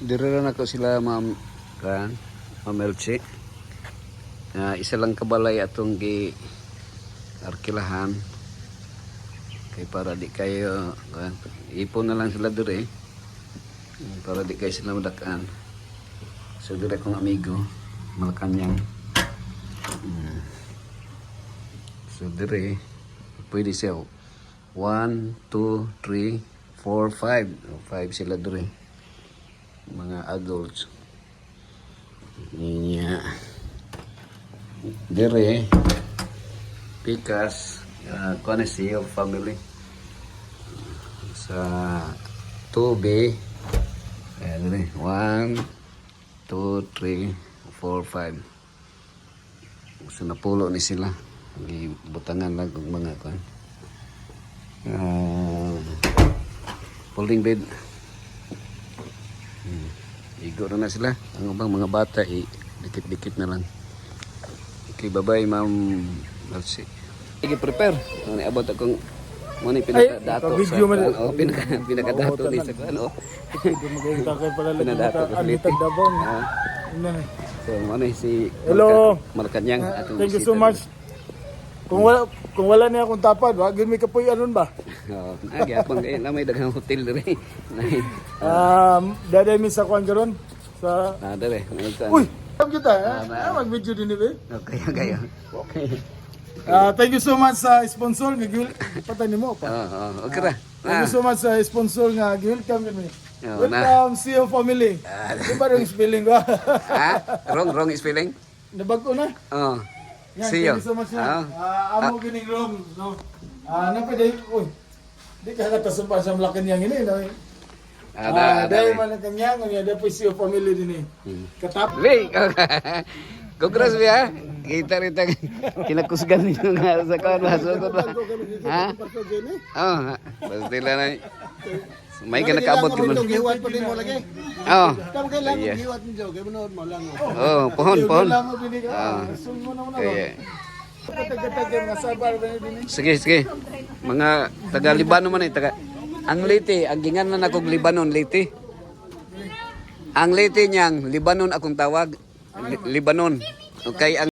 Dire na ko sila ma'am kan, Ma'am Elsie. Isa lang kabalay atong gi arkilahan. Kay para di kayo kan, ipon na lang sila dire. Para di kayo sila madakan. So dire kong amigo, Malacanang. So dire pwede siya 1, 2, 3, 4, 5. 5 sila dire. Mga adults. Niya. Dire Pikas Conesio family sa 2B. Ayan, 1, 2, 3, 4, 5. So napulo ni sila. Gibutangan lang kung mga kan. Folding bed. Igo na sila. Ang bang mga bata dikit-dikit na lang. Okay, bye-bye Ma'am Elsie. Sige, prepare. Ano abot akong muna pinakadato sa ano, pinakadato ni sa ano. Pinadato ko ulit. So, ano si Malacanang. Thank you so much. Kung wala niya akong tapad, wag mi kapoy anon ba? Oo, gyapon kay lamay daghang hotel dire. Daday mi sa kwan karon sa Dire. Uy, kita mag-video din ni be. Okay, gayo. Okay. Thank you so much sa sponsor nga patay nimo pa. Oo, okay ra. Thank you so much sa sponsor nga welcome kami. Oo, na. Welcome CEO family. Di ba yung spelling ba? Wrong spelling? Nabago na. Oo. Yan, See you. thank you so much na. Amo gining room, no. Napay uy. Di ka natasumpa sa Malacanang ini, no. Dahil Malacanang, nga po CEO family din eh. Katap. Wait. Congrats biya. Kita rita kinakusgan niyo nga sa kawan masukot ba. Ha? Oh, pasti lang na. May ka nakaabot ko man. Giwat pa din mo lagi. Oh. Kam kailangan giwat niyo, kay manood mo lang. Oh, pohon. Sige. Mga taga Libano man taga. Ang Leyte, ang gingan na akong Libanon, Leyte. Ang Leyte niyang Libanon akong tawag. Libanon. Okay, ang